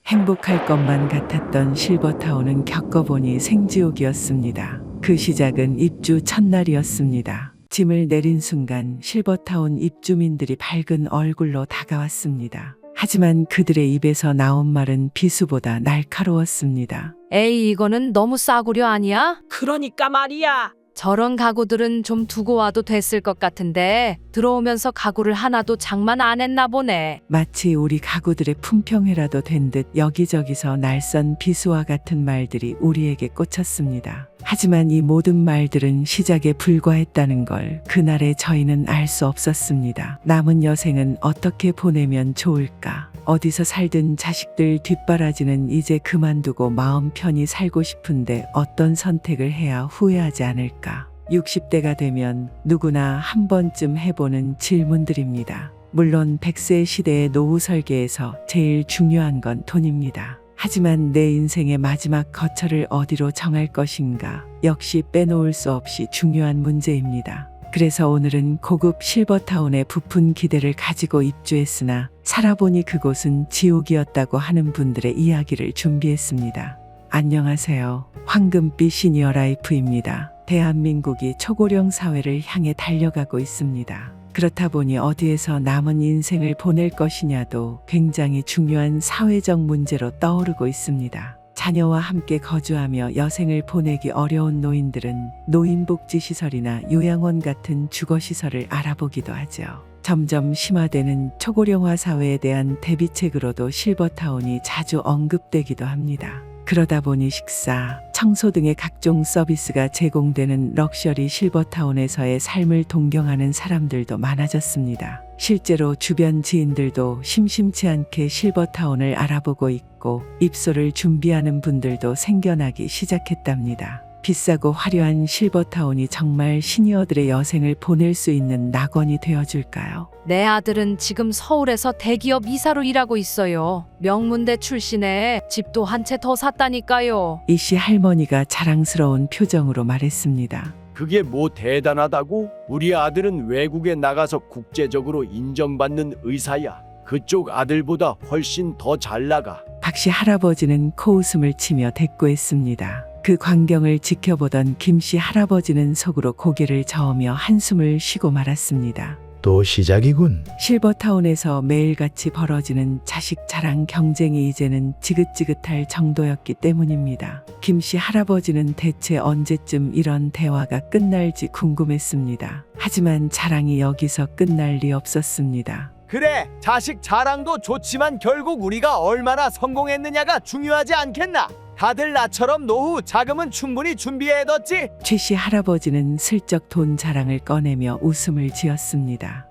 행복할 것만 같았던 실버타운은 겪어보니 생지옥이었습니다. 그 시작은 입주 첫날이었습니다. 짐을 내린 순간 실버타운 입주민들이 밝은 얼굴로 다가왔습니다. 하지만 그들의 입에서 나온 말은 비수보다 날카로웠습니다. 에이, 이거는 너무 싸구려 아니야? 그러니까 말이야. 저런 가구들은 좀 두고 와도 됐을 것 같은데 들어오면서 가구를 하나도 장만 안 했나 보네. 마치 우리 가구들의 품평회라도 된 듯 여기저기서 날선 비수와 같은 말들이 우리에게 꽂혔습니다. 하지만 이 모든 말들은 시작에 불과했다는 걸 그날의 저희는 알 수 없었습니다. 남은 여생은 어떻게 보내면 좋을까? 어디서 살든 자식들 뒷바라지는 이제 그만두고 마음 편히 살고 싶은데 어떤 선택을 해야 후회하지 않을까? 60대가 되면 누구나 한 번쯤 해보는 질문들입니다. 물론 100세 시대의 노후 설계에서 제일 중요한 건 돈입니다. 하지만 내 인생의 마지막 거처를 어디로 정할 것인가? 역시 빼놓을 수 없이 중요한 문제입니다. 그래서 오늘은 고급 실버타운의 부푼 기대를 가지고 입주했으나 살아보니 그곳은 지옥이었다고 하는 분들의 이야기를 준비했습니다. 안녕하세요. 황금빛 시니어 라이프입니다. 대한민국이 초고령 사회를 향해 달려가고 있습니다. 그렇다 보니 어디에서 남은 인생을 보낼 것이냐도 굉장히 중요한 사회적 문제로 떠오르고 있습니다. 자녀와 함께 거주하며 여생을 보내기 어려운 노인들은 노인복지시설이나 요양원 같은 주거시설을 알아보기도 하죠. 점점 심화되는 초고령화 사회에 대한 대비책으로도 실버타운이 자주 언급되기도 합니다. 그러다 보니 식사, 청소 등의 각종 서비스가 제공되는 럭셔리 실버타운에서의 삶을 동경하는 사람들도 많아졌습니다. 실제로 주변 지인들도 심심치 않게 실버타운을 알아보고 있고 입소를 준비하는 분들도 생겨나기 시작했답니다. 비싸고 화려한 실버타운이 정말 시니어들의 여생을 보낼 수 있는 낙원이 되어줄까요? 내 아들은 지금 서울에서 대기업 이사로 일하고 있어요. 명문대 출신에 집도 한 채 더 샀다니까요. 이씨 할머니가 자랑스러운 표정으로 말했습니다. 그게 뭐 대단하다고? 우리 아들은 외국에 나가서 국제적으로 인정받는 의사야. 그쪽 아들보다 훨씬 더 잘 나가. 박씨 할아버지는 코웃음을 치며 대꾸했습니다. 그 광경을 지켜보던 김씨 할아버지는 속으로 고개를 저으며 한숨을 쉬고 말았습니다. 또 시작이군. 실버타운에서 매일같이 벌어지는 자식 자랑 경쟁이 이제는 지긋지긋할 정도였기 때문입니다. 김씨 할아버지는 대체 언제쯤 이런 대화가 끝날지 궁금했습니다. 하지만 자랑이 여기서 끝날 리 없었습니다. 그래, 자식 자랑도 좋지만 결국 우리가 얼마나 성공했느냐가 중요하지 않겠나? 다들 나처럼 노후 자금은 충분히 준비해뒀지? 최씨 할아버지는 슬쩍 돈 자랑을 꺼내며 웃음을 지었습니다.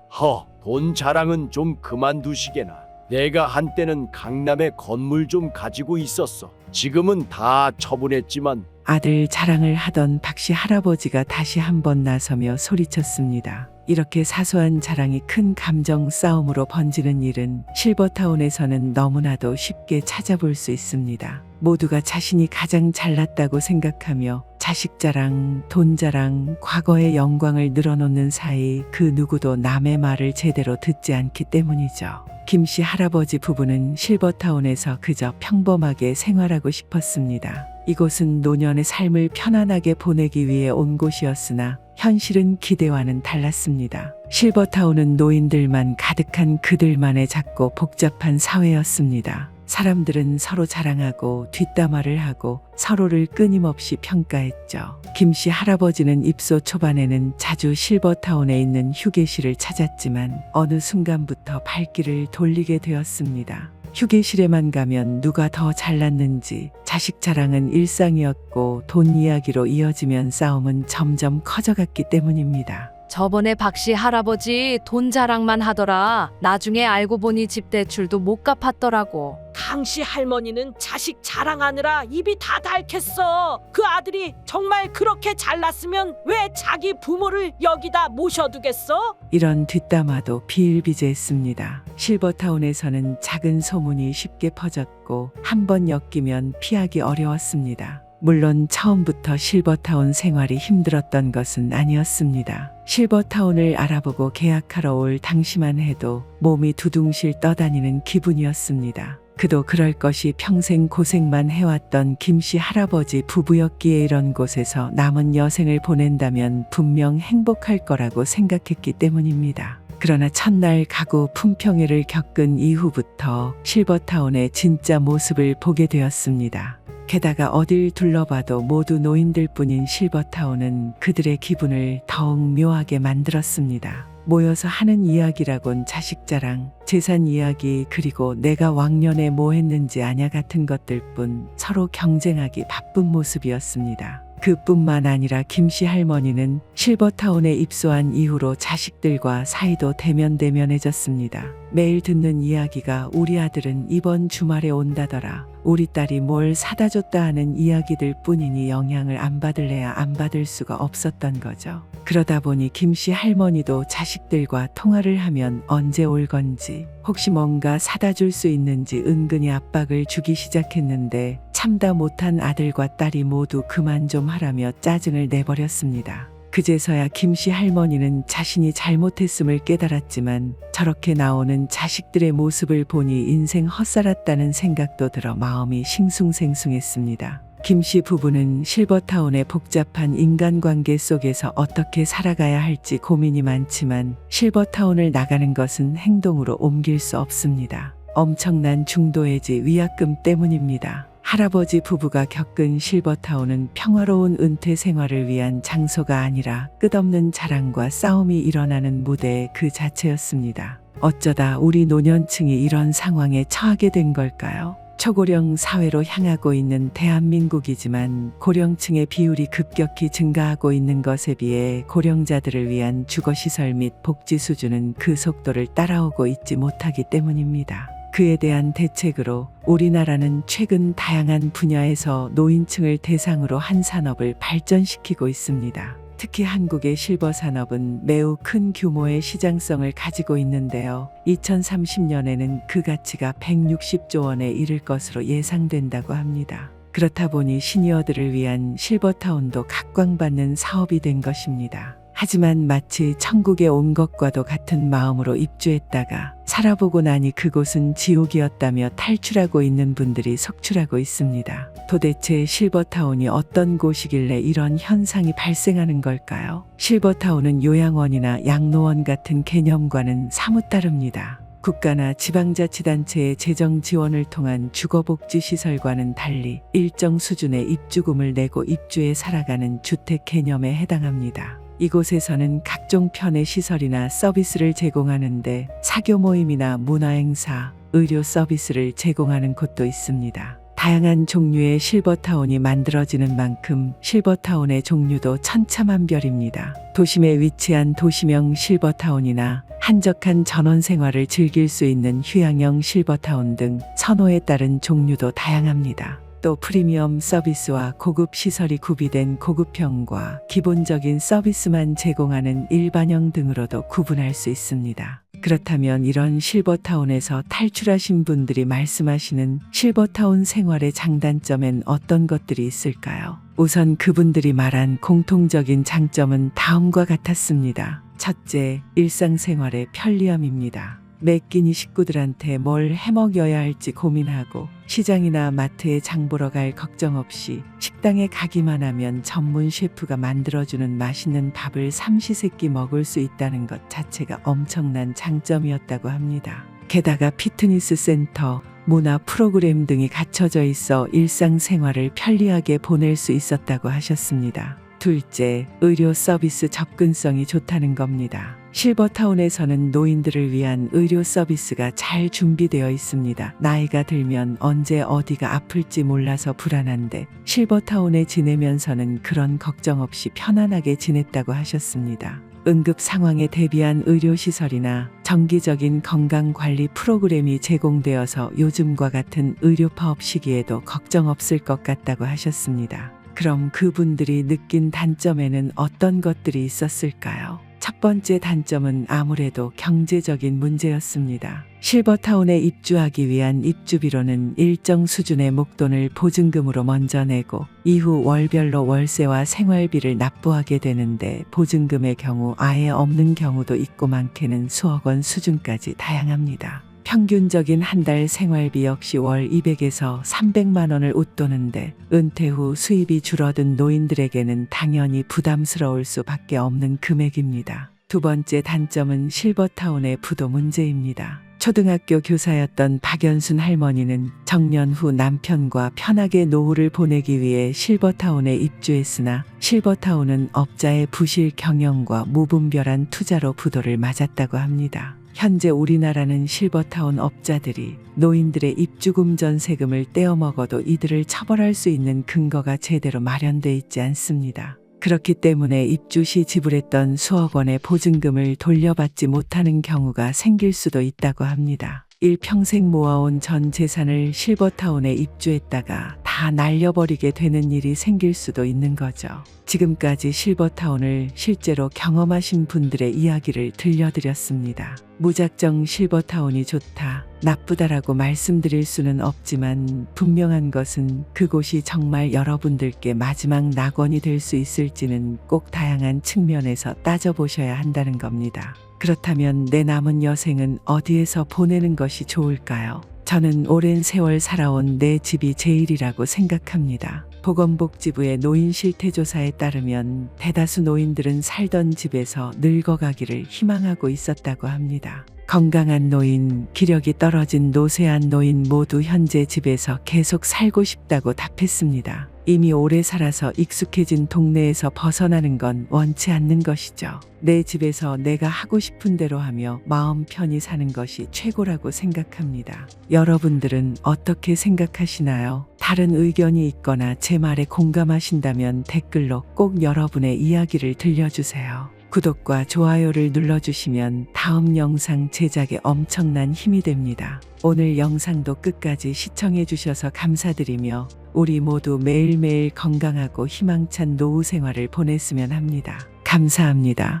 돈 자랑은 좀 그만두시게나. 내가 한때는 강남에 건물 좀 가지고 있었어. 지금은 다 처분했지만. 아들 자랑을 하던 박씨 할아버지가 다시 한번 나서며 소리쳤습니다. 이렇게 사소한 자랑이 큰 감정 싸움으로 번지는 일은 실버타운에서는 너무나도 쉽게 찾아볼 수 있습니다. 모두가 자신이 가장 잘났다고 생각하며 자식 자랑, 돈 자랑, 과거의 영광을 늘어놓는 사이 그 누구도 남의 말을 제대로 듣지 않기 때문이죠. 김씨 할아버지 부부는 실버타운에서 그저 평범하게 생활하고 싶었습니다. 이곳은 노년의 삶을 편안하게 보내기 위해 온 곳이었으나 현실은 기대와는 달랐습니다. 실버타운은 노인들만 가득한 그들만의 작고 복잡한 사회였습니다. 사람들은 서로 자랑하고 뒷담화를 하고 서로를 끊임없이 평가했죠. 김씨 할아버지는 입소 초반에는 자주 실버타운에 있는 휴게실을 찾았지만 어느 순간부터 발길을 돌리게 되었습니다. 휴게실에만 가면 누가 더 잘났는지 자식 자랑은 일상이었고 돈 이야기로 이어지면 싸움은 점점 커져갔기 때문입니다. 저번에 박씨 할아버지 돈 자랑만 하더라. 나중에 알고 보니 집 대출도 못 갚았더라고. 강씨 할머니는 자식 자랑하느라 입이 다 닳겠어. 그 아들이 정말 그렇게 잘났으면 왜 자기 부모를 여기다 모셔두겠어? 이런 뒷담화도 비일비재했습니다. 실버타운에서는 작은 소문이 쉽게 퍼졌고 한 번 엮이면 피하기 어려웠습니다. 물론 처음부터 실버타운 생활이 힘들었던 것은 아니었습니다. 실버타운을 알아보고 계약하러 올 당시만 해도 몸이 두둥실 떠다니는 기분이었습니다. 그도 그럴 것이 평생 고생만 해왔던 김씨 할아버지 부부였기에 이런 곳에서 남은 여생을 보낸다면 분명 행복할 거라고 생각했기 때문입니다. 그러나 첫날 가구 품평회를 겪은 이후부터 실버타운의 진짜 모습을 보게 되었습니다. 게다가 어딜 둘러봐도 모두 노인들 뿐인 실버타운은 그들의 기분을 더욱 묘하게 만들었습니다. 모여서 하는 이야기라곤 자식 자랑, 재산 이야기, 그리고 내가 왕년에 뭐 했는지 아냐 같은 것들뿐 서로 경쟁하기 바쁜 모습이었습니다. 그뿐만 아니라 김씨 할머니는 실버타운에 입소한 이후로 자식들과 사이도 대면대면해졌습니다. 매일 듣는 이야기가 우리 아들은 이번 주말에 온다더라. 우리 딸이 뭘 사다 줬다 하는 이야기들 뿐이니 영향을 안 받을래야 안 받을 수가 없었던 거죠. 그러다 보니 김씨 할머니도 자식들과 통화를 하면 언제 올 건지, 혹시 뭔가 사다 줄 수 있는지 은근히 압박을 주기 시작했는데 참다 못한 아들과 딸이 모두 그만 좀 하라며 짜증을 내버렸습니다. 그제서야 김씨 할머니는 자신이 잘못했음을 깨달았지만 저렇게 나오는 자식들의 모습을 보니 인생 헛살았다는 생각도 들어 마음이 싱숭생숭했습니다. 김씨 부부는 실버타운의 복잡한 인간관계 속에서 어떻게 살아가야 할지 고민이 많지만 실버타운을 나가는 것은 행동으로 옮길 수 없습니다. 엄청난 중도해지 위약금 때문입니다. 할아버지 부부가 겪은 실버타운은 평화로운 은퇴 생활을 위한 장소가 아니라 끝없는 자랑과 싸움이 일어나는 무대 그 자체였습니다. 어쩌다 우리 노년층이 이런 상황에 처하게 된 걸까요? 초고령 사회로 향하고 있는 대한민국이지만 고령층의 비율이 급격히 증가하고 있는 것에 비해 고령자들을 위한 주거시설 및 복지 수준은 그 속도를 따라오고 있지 못하기 때문입니다. 그에 대한 대책으로 우리나라는 최근 다양한 분야에서 노인층을 대상으로 한 산업을 발전시키고 있습니다. 특히 한국의 실버 산업은 매우 큰 규모의 시장성을 가지고 있는데요. 2030년에는 그 가치가 160조 원에 이를 것으로 예상된다고 합니다. 그렇다 보니 시니어들을 위한 실버타운도 각광받는 사업이 된 것입니다. 하지만 마치 천국에 온 것과도 같은 마음으로 입주했다가 살아보고 나니 그곳은 지옥이었다며 탈출하고 있는 분들이 속출하고 있습니다. 도대체 실버타운이 어떤 곳이길래 이런 현상이 발생하는 걸까요? 실버타운은 요양원이나 양로원 같은 개념과는 사뭇 다릅니다. 국가나 지방자치단체의 재정 지원을 통한 주거복지시설과는 달리 일정 수준의 입주금을 내고 입주해 살아가는 주택 개념에 해당합니다. 이곳에서는 각종 편의 시설이나 서비스를 제공하는데 사교 모임이나 문화행사, 의료 서비스를 제공하는 곳도 있습니다. 다양한 종류의 실버타운이 만들어지는 만큼 실버타운의 종류도 천차만별입니다. 도심에 위치한 도시명 실버타운이나 한적한 전원 생활을 즐길 수 있는 휴양형 실버타운 등 선호에 따른 종류도 다양합니다. 또 프리미엄 서비스와 고급 시설이 구비된 고급형과 기본적인 서비스만 제공하는 일반형 등으로도 구분할 수 있습니다. 그렇다면 이런 실버타운에서 탈출하신 분들이 말씀하시는 실버타운 생활의 장단점엔 어떤 것들이 있을까요? 우선 그분들이 말한 공통적인 장점은 다음과 같았습니다. 첫째, 일상생활의 편리함입니다. 매 끼니 식구들한테 뭘 해먹여야 할지 고민하고 시장이나 마트에 장 보러 갈 걱정 없이 식당에 가기만 하면 전문 셰프가 만들어주는 맛있는 밥을 삼시세끼 먹을 수 있다는 것 자체가 엄청난 장점이었다고 합니다. 게다가 피트니스 센터, 문화 프로그램 등이 갖춰져 있어 일상생활을 편리하게 보낼 수 있었다고 하셨습니다. 둘째, 의료 서비스 접근성이 좋다는 겁니다. 실버타운에서는 노인들을 위한 의료 서비스가 잘 준비되어 있습니다. 나이가 들면 언제 어디가 아플지 몰라서 불안한데 실버타운에 지내면서는 그런 걱정 없이 편안하게 지냈다고 하셨습니다. 응급 상황에 대비한 의료시설이나 정기적인 건강관리 프로그램이 제공되어서 요즘과 같은 의료 파업 시기에도 걱정 없을 것 같다고 하셨습니다. 그럼 그분들이 느낀 단점에는 어떤 것들이 있었을까요? 첫 번째 단점은 아무래도 경제적인 문제였습니다. 실버타운에 입주하기 위한 입주비로는 일정 수준의 목돈을 보증금으로 먼저 내고 이후 월별로 월세와 생활비를 납부하게 되는데 보증금의 경우 아예 없는 경우도 있고 많게는 수억 원 수준까지 다양합니다. 평균적인 한 달 생활비 역시 월 200에서 300만 원을 웃도는데 은퇴 후 수입이 줄어든 노인들에게는 당연히 부담스러울 수밖에 없는 금액입니다. 두 번째 단점은 실버타운의 부도 문제입니다. 초등학교 교사였던 박연순 할머니는 정년 후 남편과 편하게 노후를 보내기 위해 실버타운에 입주했으나 실버타운은 업자의 부실 경영과 무분별한 투자로 부도를 맞았다고 합니다. 현재 우리나라는 실버타운 업자들이 노인들의 입주금 전세금을 떼어먹어도 이들을 처벌할 수 있는 근거가 제대로 마련돼 있지 않습니다. 그렇기 때문에 입주 시 지불했던 수억 원의 보증금을 돌려받지 못하는 경우가 생길 수도 있다고 합니다. 일평생 모아온 전 재산을 실버타운에 입주했다가 다 날려버리게 되는 일이 생길 수도 있는 거죠. 지금까지 실버타운을 실제로 경험하신 분들의 이야기를 들려드렸습니다. 무작정 실버타운이 좋다, 나쁘다라고 말씀드릴 수는 없지만 분명한 것은 그곳이 정말 여러분들께 마지막 낙원이 될 수 있을지는 꼭 다양한 측면에서 따져보셔야 한다는 겁니다. 그렇다면 내 남은 여생은 어디에서 보내는 것이 좋을까요? 저는 오랜 세월 살아온 내 집이 제일이라고 생각합니다. 보건복지부의 노인 실태조사에 따르면 대다수 노인들은 살던 집에서 늙어가기를 희망하고 있었다고 합니다. 건강한 노인, 기력이 떨어진 노쇠한 노인 모두 현재 집에서 계속 살고 싶다고 답했습니다. 이미 오래 살아서 익숙해진 동네에서 벗어나는 건 원치 않는 것이죠. 내 집에서 내가 하고 싶은 대로 하며 마음 편히 사는 것이 최고라고 생각합니다. 여러분들은 어떻게 생각하시나요? 다른 의견이 있거나 제 말에 공감하신다면 댓글로 꼭 여러분의 이야기를 들려주세요. 구독과 좋아요를 눌러주시면 다음 영상 제작에 엄청난 힘이 됩니다. 오늘 영상도 끝까지 시청해주셔서 감사드리며 우리 모두 매일매일 건강하고 희망찬 노후 생활을 보냈으면 합니다. 감사합니다.